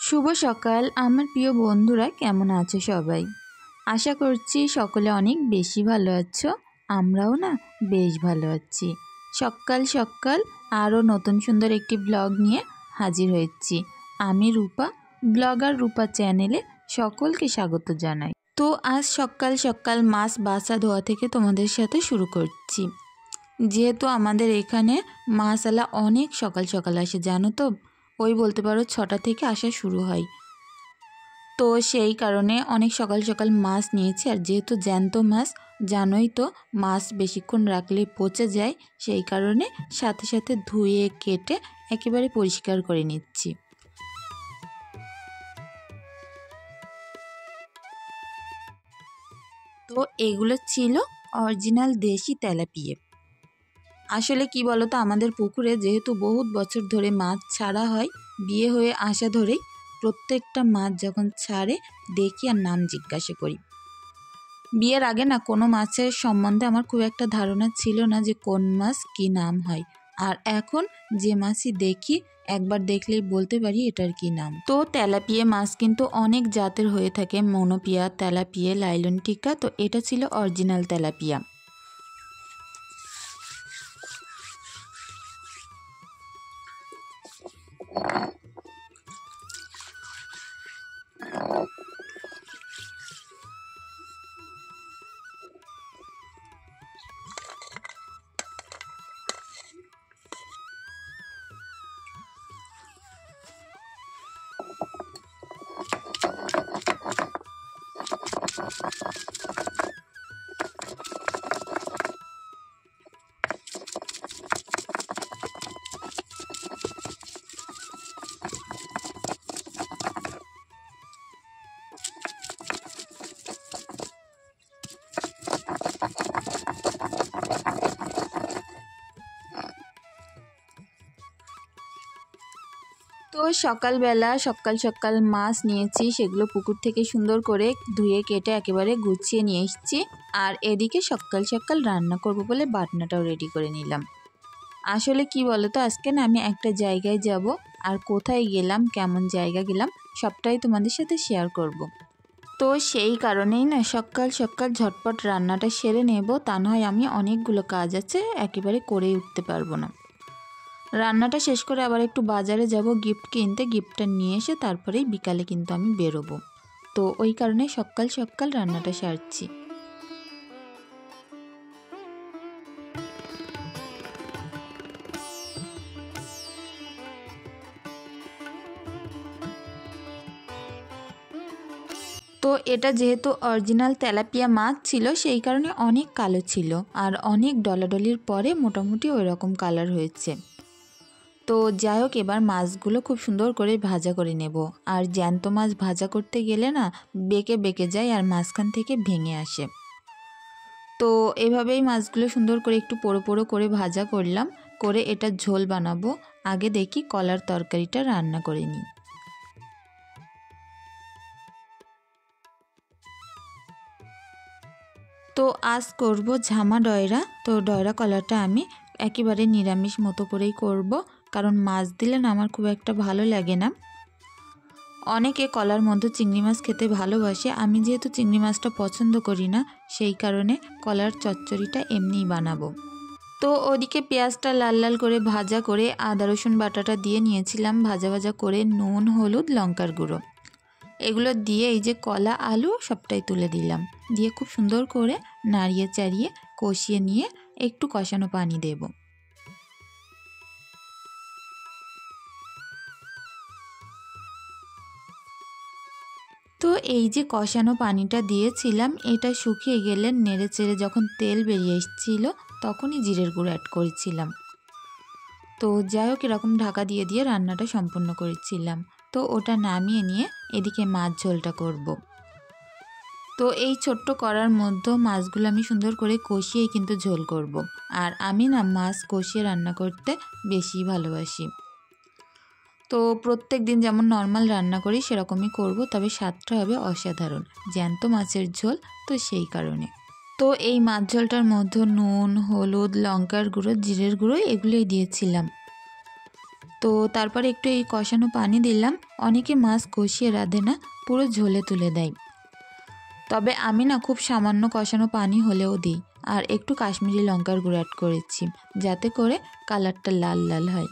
শুভ সকাল আমার প্রিয় বন্ধুরা, কেমন আছো সবাই? আশা করছি সকলে অনেক বেশি ভালো আছো। আমরাও না বেশ ভালো আছি। সকাল সকাল আরও নতুন সুন্দর একটি ব্লগ নিয়ে হাজির হয়েছি। আমি রূপা, ব্লগার রূপা চ্যানেলে সকলকে স্বাগত জানাই। তো আজ সকাল সকাল মাছ বাছা ধোয়া থেকে তোমাদের সাথে শুরু করছি। যেহেতু আমাদের এখানে মাছওয়ালা অনেক সকাল সকাল আসে, জানো তো, ওই বলতে পারো 6টা থেকে আসা শুরু হয়। তো সেই কারণে অনেক সকাল সকাল মাছ নিয়েছি। আর যেহেতু জ্যান্ত মাছ, জানোই তো, মাছ বেশিক্ষণ রাখলে পচে যায়, সেই কারণে সাথে সাথে ধুয়ে কেটে একেবারে পরিষ্কার করে নিচ্ছি। তো এগুলো ছিল অরিজিনাল দেশি তেলাপিয়া। আসলে কি বলতো, আমাদের পুকুরে যেহেতু বহুত বছর ধরে মাছ ছাড়া হয়, বিয়ে হয়ে আসা ধরেই প্রত্যেকটা মাছ যখন ছাড়ে দেখি আর নাম জিজ্ঞাসা করি। বিয়ের আগে না কোনো মাছের সম্বন্ধে আমার খুব একটা ধারণা ছিল না যে কোন মাছ কী নাম হয়। আর এখন যে মাছই দেখি একবার দেখলেই বলতে পারি এটার কী নাম। তো তেলাপিয়া মাছ কিন্তু অনেক জাতের হয়ে থাকে, মনোপিয়া, তেলাপিয়া, লাইলন টিকা। তো এটা ছিল অরিজিনাল তেলাপিয়া। তো সকালবেলা সকাল সকাল মাছ নিয়েছি, সেগুলো পুকুর থেকে সুন্দর করে ধুয়ে কেটে একেবারে গুছিয়ে নিয়ে এসেছি। আর এদিকে সকাল সকাল রান্না করব বলে বাটনাটাও রেডি করে নিলাম। আসলে কি বলতো, আজকে না আমি একটা জায়গায় যাব, আর কোথায় গেলাম, কেমন জায়গা গেলাম, সবটাই তোমাদের সাথে শেয়ার করব। তো সেই কারণেই না সকাল সকাল ঝটপট রান্নাটা সেরে নেব, তা নয় আমি অনেকগুলো কাজ আছে একেবারে করেই উঠতে পারবো না। রান্নাটা শেষ করে আবার একটু বাজারে যাব গিফট কিনতে, গিফটটা নিয়ে এসে তারপরেই বিকালে কিন্তু আমি বেরোবো। তো ওই কারণে সকাল সকাল রান্নাটা সারছি। তো এটা যেহেতু অরিজিনাল তেলাপিয়া মাছ ছিল, সেই কারণে অনেক কালো ছিল, আর অনেক ডলাডলির পরে মোটামুটি ওই রকম কালার হয়েছে। তো যাই হোক, এবার মাছগুলো খুব সুন্দর করে ভাজা করে নেব। আর জ্যান্ত মাছ ভাজা করতে গেলে না বেঁকে বেঁকে যায় আর মাঝখান থেকে ভেঙে আসে। তো এভাবেই মাছগুলো সুন্দর করে একটু পোড়ো পোড়ো করে ভাজা করলাম, করে এটা ঝোল বানাবো। আগে দেখি কলার তরকারিটা রান্না করে নিই। তো আজ করব ঝামা ডয়রা। তো ডয়রা কলাটা আমি একেবারে নিরামিষ মতো করেই করব, কারণ মাছ দিলে না আমার খুব একটা ভালো লাগে না। অনেকে কলার মধ্যে চিংড়ি মাছ খেতে ভালোবাসে, আমি যেহেতু চিংড়ি মাছটা পছন্দ করি না, সেই কারণে কলার চচ্চড়িটা এমনিই বানাবো। তো ওদিকে পেঁয়াজটা লাল লাল করে ভাজা করে আদা রসুন বাটাটা দিয়ে নিয়েছিলাম, ভাজা ভাজা করে নুন, হলুদ, লঙ্কার গুঁড়ো এগুলো দিয়ে এই যে কলা আলু সবটাই তুলে দিলাম, দিয়ে খুব সুন্দর করে নাড়িয়ে চাড়িয়ে কষিয়ে নিয়ে একটু কষানো পানি দেব। তো এই যে কষানো পানিটা দিয়েছিলাম, এটা শুকিয়ে গেলে নেড়ে চেড়ে যখন তেল বেরিয়ে এসেছিল তখনই জিরের গুঁড়ো অ্যাড করেছিলাম। তো যাই হোক, এরকম ঢাকা দিয়ে দিয়ে রান্নাটা সম্পূর্ণ করেছিলাম। তো ওটা নামিয়ে নিয়ে এদিকে মাছ ঝোলটা করব। তো এই ছোট্ট কড়ার মধ্যে মাছগুলো আমি সুন্দর করে কষিয়েই কিন্তু ঝোল করব। আর আমি না মাছ কষিয়ে রান্না করতে বেশি ভালোবাসি। তো প্রত্যেক দিন যেমন নর্মাল রান্না করি সেরকমই করব, তবে স্বাদটা হবে অসাধারণ, জ্যান্ত মাছের ঝোল তো সেই কারণে। তো এই মাছ ঝোলটার মধ্যে নুন, হলুদ, লঙ্কার গুঁড়ো, জিরের গুঁড়ো এগুলোই দিয়েছিলাম। তো তারপরে একটু এই কষানো পানি দিলাম। অনেকে মাছ কষিয়ে রাঁধে না, পুরো ঝোলে তুলে দেয়, তবে আমি না খুব সামান্য কষানো পানি হলেও দিই। আর একটু কাশ্মীরি লঙ্কার গুঁড়ো অ্যাড করেছি যাতে করে কালারটা লাল লাল হয়।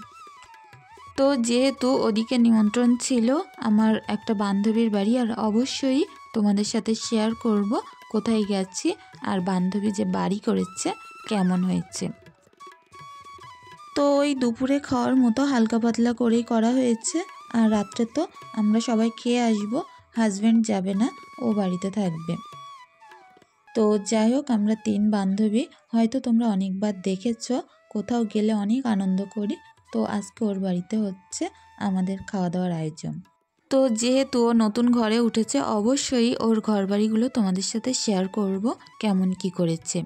তো যেহেতু ওদিকে নিমন্ত্রণ ছিল আমার একটা বান্ধবীর বাড়ি, আর অবশ্যই তোমাদের সাথে শেয়ার করব কোথায় গেছি আর বান্ধবী যে বাড়ি করেছে কেমন হয়েছে। তো ওই দুপুরে খাওয়ার মতো হালকা পাতলা করেই করা হয়েছে। আর রাত্রে তো আমরা সবাই খেয়ে আসব, হাজব্যান্ড যাবে না, ও বাড়িতে থাকবে। তো যাই হোক, আমরা 3 বান্ধবী, হয়তো তোমরা অনেকবার দেখেছো, কোথাও গেলে অনেক আনন্দ করি। তো আজকে ওর বাড়িতে হচ্ছে আমাদের খাওয়া দাওয়ার আয়োজন। তো যেহেতু ও নতুন ঘরে উঠেছে, অবশ্যই ওর ঘরবাড়িগুলো তোমাদের সাথে শেয়ার করব কেমন কি করেছে।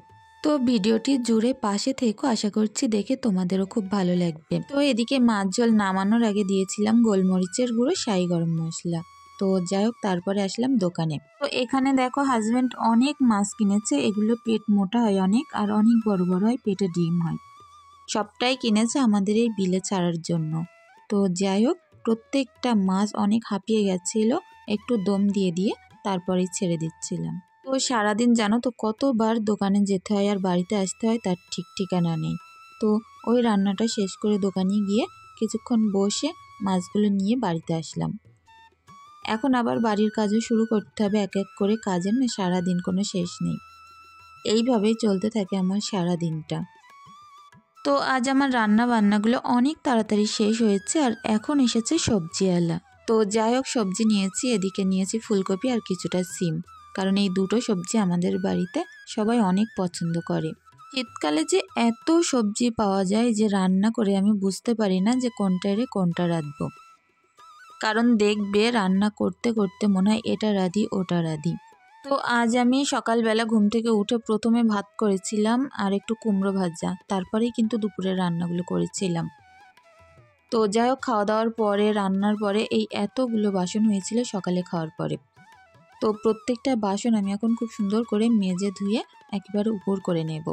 তো ভিডিওটি জুড়ে পাশে থেকো, আশা করছি দেখে তোমাদেরও খুব ভালো লাগবে। তো এদিকে মাছ ঝোল নামানোর আগে দিয়েছিলাম গোলমরিচের গুঁড়ো, শাহি গরম মশলা। তো যাই হোক, তারপরে আসলাম দোকানে। তো এখানে দেখো হাজব্যান্ড অনেক মাছ কিনেছে, এগুলো পেট মোটা হয় অনেক, আর অনেক বড় বড় হয়, পেটে ডিম হয়। সবটাই কিনেছে আমাদের এই বিলে ছাড়ার জন্য। তো যাই হোক, প্রত্যেকটা মাছ অনেক হাঁপিয়ে গেছিলো, একটু দম দিয়ে দিয়ে তারপরে ছেড়ে দিচ্ছিলাম। তো সারাদিন জানো তো কতবার দোকানে যেতে হয় আর বাড়িতে আসতে হয় তার ঠিক ঠিকানা নেই। তো ওই রান্নাটা শেষ করে দোকানে গিয়ে কিছুক্ষণ বসে মাছগুলো নিয়ে বাড়িতে আসলাম। এখন আবার বাড়ির কাজও শুরু করতে হবে, এক এক করে কাজের না সারাদিন কোনো শেষ নেই। এইভাবেই চলতে থাকে আমার সারা দিনটা। তো আজ আমার রান্না বান্নাগুলো অনেক তাড়াতাড়ি শেষ হয়েছে, আর এখন এসেছে সবজিওয়ালা। তো যাই হোক, সবজি নিয়েছি, এদিকে নিয়েছি ফুলকপি আর কিছুটা সিম, কারণ এই দুটো সবজি আমাদের বাড়িতে সবাই অনেক পছন্দ করে। শীতকালে যে এত সবজি পাওয়া যায় যে রান্না করে আমি বুঝতে পারি না যে কোনটা রে কোনটা রাঁধবো, কারণ দেখবে রান্না করতে করতে মনে হয় এটা রাঁধি ওটা রাঁধি। তো আজ আমি সকালবেলা ঘুম থেকে উঠে প্রথমে ভাত করেছিলাম আর একটু কুমড়ো ভাজা, তারপরেই কিন্তু দুপুরের রান্নাগুলো করেছিলাম। তো যাই হোক, খাওয়া দাওয়ার পরে রান্নার পরে এই এতগুলো বাসন হয়েছিল সকালে খাওয়ার পরে। তো প্রত্যেকটা বাসন আমি এখন খুব সুন্দর করে মেজে ধুয়ে একেবারে উপর করে নেব।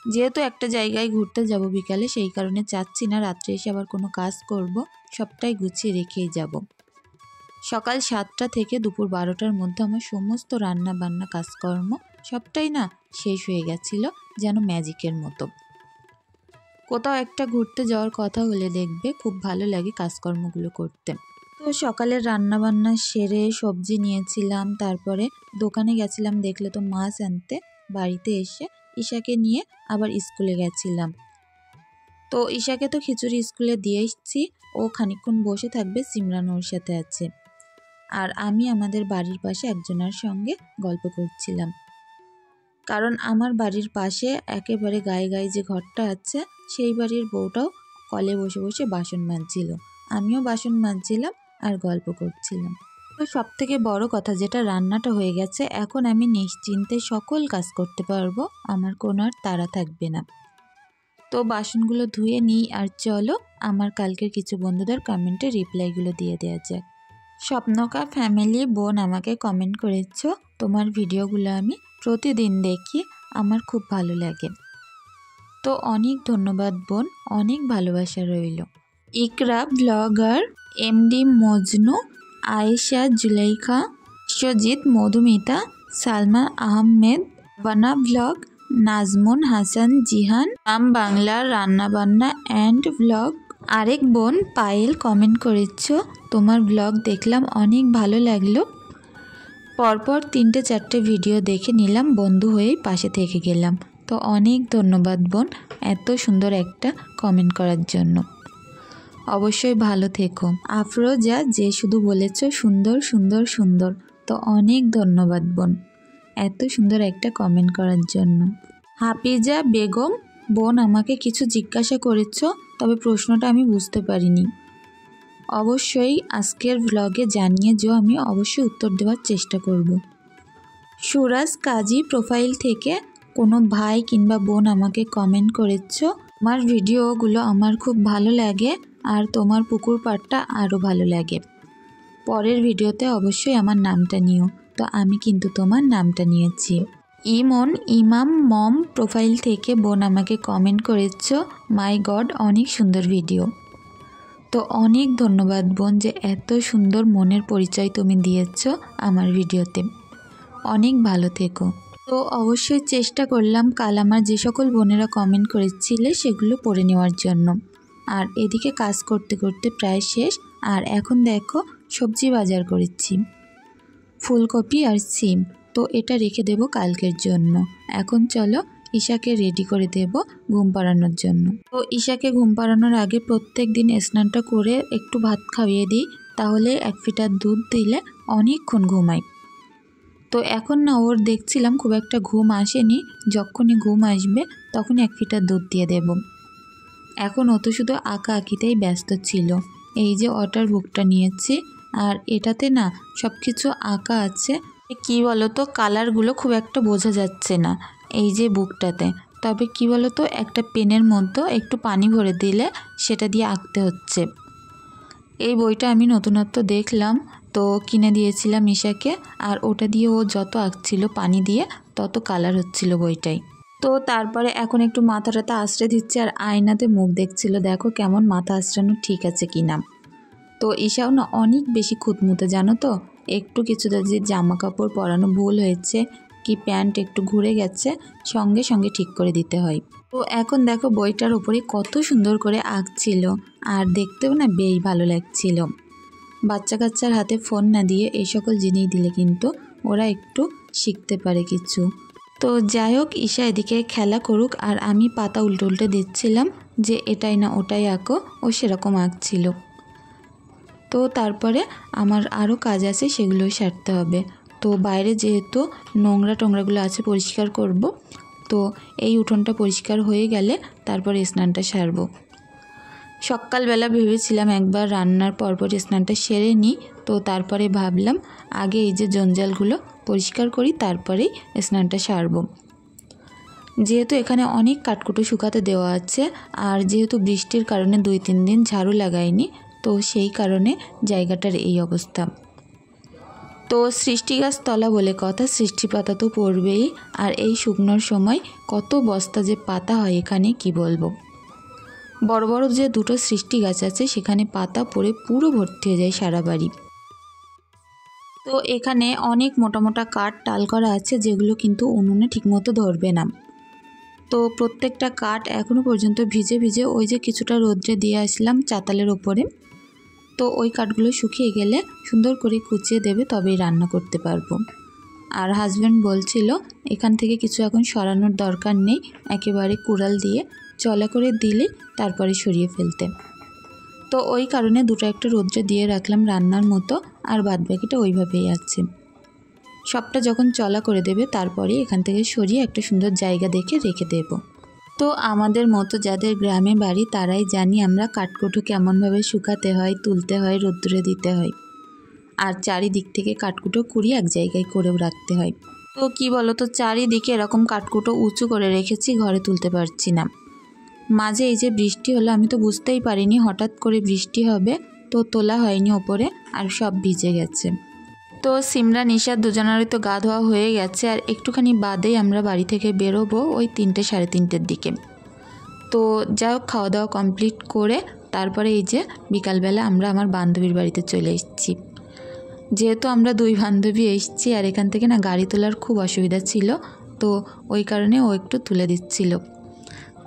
যেহেতু একটা জায়গায় ঘুরতে যাব বিকালে, সেই কারণে চাচ্ছি না রাত্রে এসে আবার কোনো কাজ করব, সবটাই গুছিয়ে রেখেই যাব। সকাল 7টা থেকে দুপুর 12টার মধ্যে আমার সমস্ত রান্না বান্না কাজকর্ম সবটাই না শেষ হয়ে গেছিল, যেন ম্যাজিকের মতো। কোথাও একটা ঘুরতে যাওয়ার কথা হলে দেখবে খুব ভালো লাগে কাজকর্মগুলো করতে। তো সকালের রান্না বান্না সেরে সবজি নিয়েছিলাম, তারপরে দোকানে গেছিলাম, দেখলে তো মাছ আনতে। বাড়িতে এসে ঈশাকে নিয়ে আবার স্কুলে গেছিলাম। তো ঈশাকে তো খিচুড়ি স্কুলে দিয়ে এসেছি, ও খানিকক্ষণ বসে থাকবে, সিমরান ওর সাথে আছে। আর আমি আমাদের বাড়ির পাশে একজনের সঙ্গে গল্প করছিলাম, কারণ আমার বাড়ির পাশে একেবারে গায়ে গায়ে যে ঘরটা আছে, সেই বাড়ির বউটাও কলে বসে বসে বাসন মাজছিল, আমিও বাসন মাজছিলাম আর গল্প করছিলাম। তো সব থেকে বড় কথা যেটা, রান্নাটা হয়ে গেছে, এখন আমি নিশ্চিন্তে সকল কাজ করতে পারবো, আমার কোনো আর তাড়া থাকবে না। তো বাসনগুলো ধুয়ে নিই, আর চলো আমার কালকের কিছু বন্ধুদের কমেন্টে রিপ্লাইগুলো দিয়ে দেওয়া যাক। স্বপ্নকা ফ্যামিলি বোন আমাকে কমেন্ট করেছো, তোমার ভিডিওগুলো আমি প্রতিদিন দেখি, আমার খুব ভালো লাগে। তো অনেক ধন্যবাদ বোন, অনেক ভালোবাসা রইল। ইকরা ব্লগার, এমডি মজনু, আয়েশা, জুলেখা, বিশ্বজিৎ, মধুমিতা, সালমা আহমেদ, বানা ব্লগ, নাজমুন হাসান, জিহান, বাংলার রান্নাবান্না অ্যান্ড ব্লগ। আরেক বোন পায়েল কমেন্ট করেছ, তোমার ব্লগ দেখলাম, অনেক ভালো লাগলো। পরপর 3-4টে ভিডিও দেখে নিলাম, বন্ধু হয়েই পাশে থেকে গেলাম। তো অনেক ধন্যবাদ বোন এত সুন্দর একটা কমেন্ট করার জন্য। অবশ্যই ভালো থেকো। আফরোজা, যে শুধু বলেছ সুন্দর সুন্দর সুন্দর, তো অনেক ধন্যবাদ বোন এত সুন্দর একটা কমেন্ট করার জন্য। হাফিজা বেগম, বোন আমাকে কিছু জিজ্ঞাসা করেছ, তবে প্রশ্নটা আমি বুঝতে পারিনি, অবশ্যই আজকের ব্লগে জানিয়ে যেও, আমি অবশ্যই উত্তর দেওয়ার চেষ্টা করব। সুরাজ কাজী প্রোফাইল থেকে কোনো ভাই কিংবা বোন আমাকে কমেন্ট করেছ, আমার ভিডিওগুলো আমার খুব ভালো লাগে, আর তোমার পুকুর পাড়টা আরও ভালো লাগে। পরের ভিডিওতে অবশ্যই আমার নামটা নিও, তো আমি কিন্তু তোমার নামটা নিয়েছি। ইমন ইমাম মম প্রোফাইল থেকে বোন আমাকে কমেন্ট করেছ, মাই গড অনেক সুন্দর ভিডিও। তো অনেক ধন্যবাদ বোন, যে এত সুন্দর মনের পরিচয় তুমি দিয়েছো আমার ভিডিওতে। অনেক ভালো থেকো। তো অবশ্যই চেষ্টা করলাম কাল আমার যে সকল বোনেরা কমেন্ট করেছিলে সেগুলো পড়ে নেওয়ার জন্য। আর এদিকে কাজ করতে করতে প্রায় শেষ। আর এখন দেখো সবজি বাজার করেছি, ফুলকপি আর সিম। তো এটা রেখে দেব কালকের জন্য। এখন চলো ঈশাকে রেডি করে দেব ঘুম পাড়ানোর জন্য। তো ঈশাকে ঘুম পাড়ানোর আগে প্রত্যেক দিন স্নানটা করে একটু ভাত খাইয়ে দিই, তাহলে 1 লিটার দুধ দিলে অনেকক্ষণ ঘুমায়। তো এখন না ওর দেখছিলাম খুব একটা ঘুম আসেনি, যখনই ঘুম আসবে তখনই 1 লিটার দুধ দিয়ে দেব। এখন ও তো শুধু আঁকা আঁকিতেই ব্যস্ত ছিল। এই যে ওটার বুকটা নিয়েছি, আর এটাতে না সব কিছু আঁকা আছে। কি বলো তো, কালারগুলো খুব একটা বোঝা যাচ্ছে না এই যে বুকটাতে। তবে কি বলো তো, একটা পেনের মধ্যে একটু পানি ভরে দিলে সেটা দিয়ে আঁকতে হচ্ছে। এই বইটা আমি নতুনত্ব দেখলাম, তো কিনে দিয়েছিলাম ঈশাকে। আর ওটা দিয়ে ও যত আঁকছিল পানি দিয়ে তত কালার হচ্ছিল বইটাই। তো তারপরে এখন একটু মাথাটাতে আশ্রয় দিচ্ছে আর আয়নাতে মুখ দেখছিল, দেখো কেমন মাথা আশ্রানো ঠিক আছে কিনা। তো ঈশাও না অনেক বেশি খুঁতমুতে জানো তো, একটু কিছুটা যে জামা কাপড় পরানো ভুল হয়েছে কি প্যান্ট একটু ঘুরে গেছে সঙ্গে সঙ্গে ঠিক করে দিতে হয়। তো এখন দেখো বইটার উপরে কত সুন্দর করে আঁকছিল, আর দেখতেও না বেশ ভালো লাগছিল। বাচ্চা কাচ্চার হাতে ফোন না দিয়ে এই সকল জিনিস দিলে কিন্তু ওরা একটু শিখতে পারে কিছু। তো যাই হোক, ঈশা এদিকে খেলা করুক আর আমি পাতা উল্টে উল্টে দিচ্ছিলাম যে এটাই না ওটাই আঁকো, ও সেরকম আঁকছিল। তো তারপরে আমার আরও কাজ আছে, সেগুলোই সারতে হবে। তো বাইরে যেহেতু নোংরা টোংরাগুলো আছে পরিষ্কার করব। তো এই উঠোনটা পরিষ্কার হয়ে গেলে তারপরে স্নানটা সারব। সকালবেলা ভেবেছিলাম একবার রান্নার পরপর স্নানটা সেরে নিই, তো তারপরে ভাবলাম আগে এই যে জঞ্জালগুলো পরিষ্কার করি তারপরেই স্নানটা সারব। যেহেতু এখানে অনেক কাঠকুটো শুকাতে দেওয়া আছে, আর যেহেতু বৃষ্টির কারণে 2-3 দিন ঝাড়ু লাগাইনি, তো সেই কারণে জায়গাটার এই অবস্থা। তো সৃষ্টি গাছ তলা বলে কথা, সৃষ্টি পাতা তো পড়বেই। আর এই শুকনোর সময় কত বস্তা যে পাতা হয় এখানে কি বলবো। বড় বড় যে 2টো সৃষ্টি গাছ আছে সেখানে পাতা পড়ে পুরো ভর্তি হয়ে যায় সারা বাড়ি। তো এখানে অনেক মোটা মোটা কাঠ টাল করা আছে, যেগুলো কিন্তু উনুনে ঠিকমতো ধরবে না। তো প্রত্যেকটা কাঠ এখনও পর্যন্ত ভিজে ভিজে ওই যে কিছুটা রোদ্রে দিয়ে আসলাম চাতালের ওপরে। তো ওই কাঠগুলো শুকিয়ে গেলে সুন্দর করে কুচিয়ে দেবে, তবেই রান্না করতে পারবো। আর হাজব্যান্ড বলছিল এখান থেকে কিছু এখন সরানোর দরকার নেই, একেবারে কুড়াল দিয়ে চলা করে দিলে তারপরে সরিয়ে ফেলতে। তো ওই কারণে দুটো একটা রোদ্রে দিয়ে রাখলাম রান্নার মতো, আর বাদবাকিটা ওইভাবেই আছে। সবটা যখন চলা করে দেবে তারপরে এখান থেকে সরিয়ে একটা সুন্দর জায়গা দেখে রেখে দেব। তো আমাদের মতো যাদের গ্রামে বাড়ি তারাই জানি আমরা কাঠকুটো কেমনভাবে শুকাতে হয়, তুলতে হয়, রোদ্দুরে দিতে হয়। আর চারিদিক থেকে কাঠকুটো কুড়িয়ে এক জায়গায় করেও রাখতে হয়। তো কি বলো তো, চারিদিকে এরকম কাঠকুটো উঁচু করে রেখেছি, ঘরে তুলতে পারছি না। মাঝে এই যে বৃষ্টি হলো, আমি তো বুঝতেই পারিনি হঠাৎ করে বৃষ্টি হবে, তো তোলা হয়নি ওপরে, আর সব ভিজে গেছে। তো সিমরা নিশার দুজনেরই তো গা ধোয়া হয়ে গেছে, আর একটুখানি বাদেই আমরা বাড়ি থেকে বেরোবো ওই 3টে সাড়ে 3টের দিকে। তো যাই হোক, খাওয়া দাওয়া কমপ্লিট করে তারপরে এই যে বিকালবেলা আমরা আমার বান্ধবীর বাড়িতে চলে এসেছি। যেহেতু আমরা 2 বান্ধবী এসেছি, আর এখান থেকে না গাড়ি তোলার খুব অসুবিধা ছিল, তো ওই কারণে ও একটু তুলে দিচ্ছিল।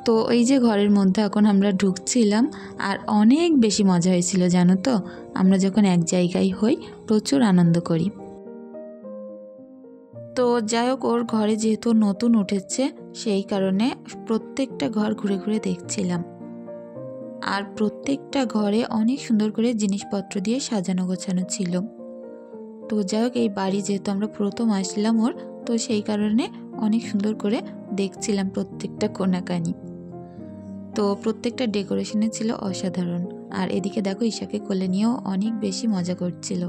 তো এই যে ঘরের মধ্যে এখন আমরা ঢুকছিলাম, আর অনেক বেশি মজা হয়েছিল জানো তো। আমরা যখন এক জায়গায় হই প্রচুর আনন্দ করি। তো যাই হোক, ওর ঘরে যেহেতু নতুন উঠেছে সেই কারণে প্রত্যেকটা ঘর ঘুরে ঘুরে দেখছিলাম। আর প্রত্যেকটা ঘরে অনেক সুন্দর করে জিনিসপত্র দিয়ে সাজানো গোছানো ছিল। তো যাই হোক, এই বাড়ি যেহেতু আমরা প্রথম আসলাম ওর, তো সেই কারণে অনেক সুন্দর করে দেখছিলাম প্রত্যেকটা কোণাকানি। তো প্রত্যেকটা ডেকোরেশনে ছিল অসাধারণ। আর এদিকে দেখো ঈশাকে কোলে নিয়েও অনেক বেশি মজা করছিল।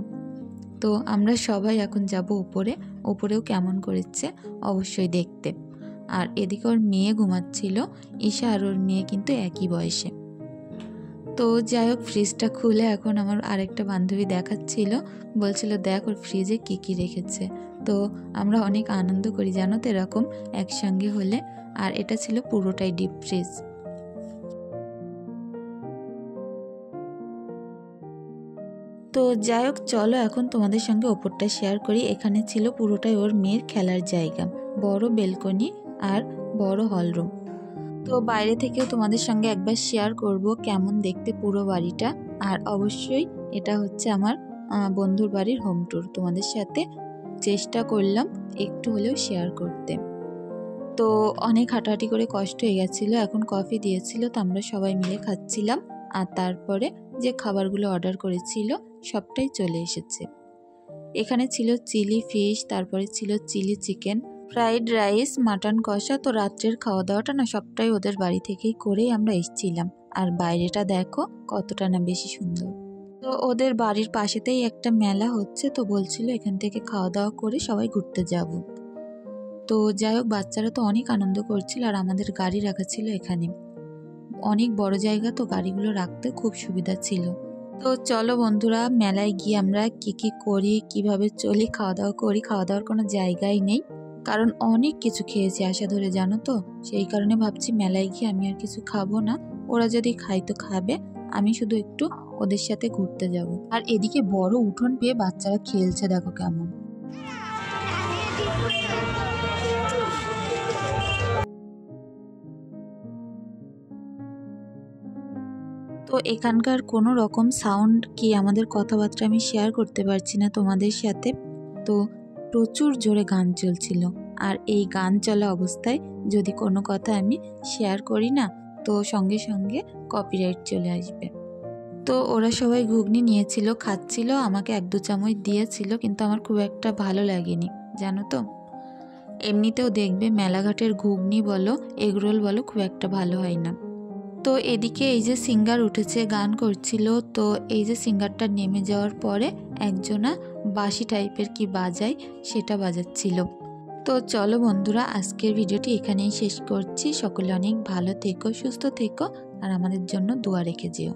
তো আমরা সবাই এখন যাব উপরে, উপরেও কেমন করেছে অবশ্যই দেখতে। আর এদিকে ওর মেয়ে ঘুমাচ্ছিল, ঈশা আর ওর মেয়ে কিন্তু একই বয়সে। তো যাই হোক, ফ্রিজটা খুলে এখন আমার আরেকটা বান্ধবী দেখাচ্ছিল, বলছিল দেখ ওর ফ্রিজে কী কী রেখেছে। তো আমরা অনেক আনন্দ করি জানো তো এরকম একসঙ্গে হলে। আর এটা ছিল পুরোটাই ডিপ ফ্রিজ। তো যাই হোক, চলো এখন তোমাদের সঙ্গে ওপরটা শেয়ার করি। এখানে ছিল পুরোটাই ওর মেয়ের খেলার জায়গা, বড় বেলকনি আর বড় হলরুম। তো বাইরে থেকেও তোমাদের সঙ্গে একবার শেয়ার করব কেমন দেখতে পুরো বাড়িটা। আর অবশ্যই এটা হচ্ছে আমার বন্ধুর বাড়ির হোম ট্যুর। তোমাদের সাথে চেষ্টা করলাম একটু হলেও শেয়ার করতে। তো অনেক হাঁটাহাঁটি করে কষ্ট হয়ে গেছিলো। এখন কফি দিয়েছিল, তো আমরা সবাই মিলে খাচ্ছিলাম। আর তারপরে যে খাবারগুলো অর্ডার করেছিল সবটাই চলে এসেছে। এখানে ছিল চিলি ফিশ, তারপরে ছিল chilli chicken, fried rice, mutton কষা। তো রাত্রের খাওয়া দাওয়াটা না সবটাই ওদের বাড়ি থেকেই করেই আমরা এসেছিলাম। আর বাইরেটা দেখো কতটা না বেশি সুন্দর। তো ওদের বাড়ির পাশেতেই একটা মেলা হচ্ছে, তো বলছিল এখান থেকে খাওয়া দাওয়া করে সবাই ঘুরতে যাব। তো যাই হোক, বাচ্চারা তো অনেক আনন্দ করছিল। আর আমাদের গাড়ি রাখা ছিল এখানে, অনেক বড় জায়গা, তো গাড়িগুলো রাখতে খুব সুবিধা ছিল। তো চলো বন্ধুরা, মেলায় গিয়ে আমরা কি কি করি, কিভাবে চলি, খাওয়া দাওয়া করি। খাওয়া দাওয়ার কোনো জায়গাই নেই, কারণ অনেক কিছু খেয়েছি আশা ধরে, জানো তো। সেই কারণে ভাবছি মেলায় গিয়ে আমি আর কিছু খাবো না। ওরা যদি খায় তো খাবে, আমি শুধু একটু ওদের সাথে ঘুরতে যাব। আর এদিকে বড় উঠোন পেয়ে বাচ্চারা খেলছে, দেখো কেমন। তো এখানকার কোনো রকম সাউন্ড কি আমাদের কথাবার্তা আমি শেয়ার করতে পারছি না তোমাদের সাথে। তো প্রচুর জোরে গান চলছিল, আর এই গান চলা অবস্থায় যদি কোনো কথা আমি শেয়ার করি না, তো সঙ্গে সঙ্গে কপিরাইট চলে আসবে। তো ওরা সবাই ঘুগনি নিয়েছিল, খাচ্ছিল, আমাকে 1-2 চামচ দিয়েছিল, কিন্তু আমার খুব একটা ভালো লাগেনি, জানো তো। এমনিতেও দেখবে মেলাঘাটের ঘুগনি বলো, এগরোল বলো, খুব একটা ভালো হয় না। তো এদিকে এই যে সিঙ্গার উঠেছে, গান করছিল। তো এই যে সিঙ্গারটা নেমে যাওয়ার পরে একজনা বাঁশি টাইপের কি বাজায়, সেটা বাজাচ্ছিল। তো চলো বন্ধুরা, আজকের ভিডিওটি এখানেই শেষ করছি। সকলে অনেক ভালো থেকো, সুস্থ থেকো, আর আমাদের জন্য দোয়া রেখে যেও।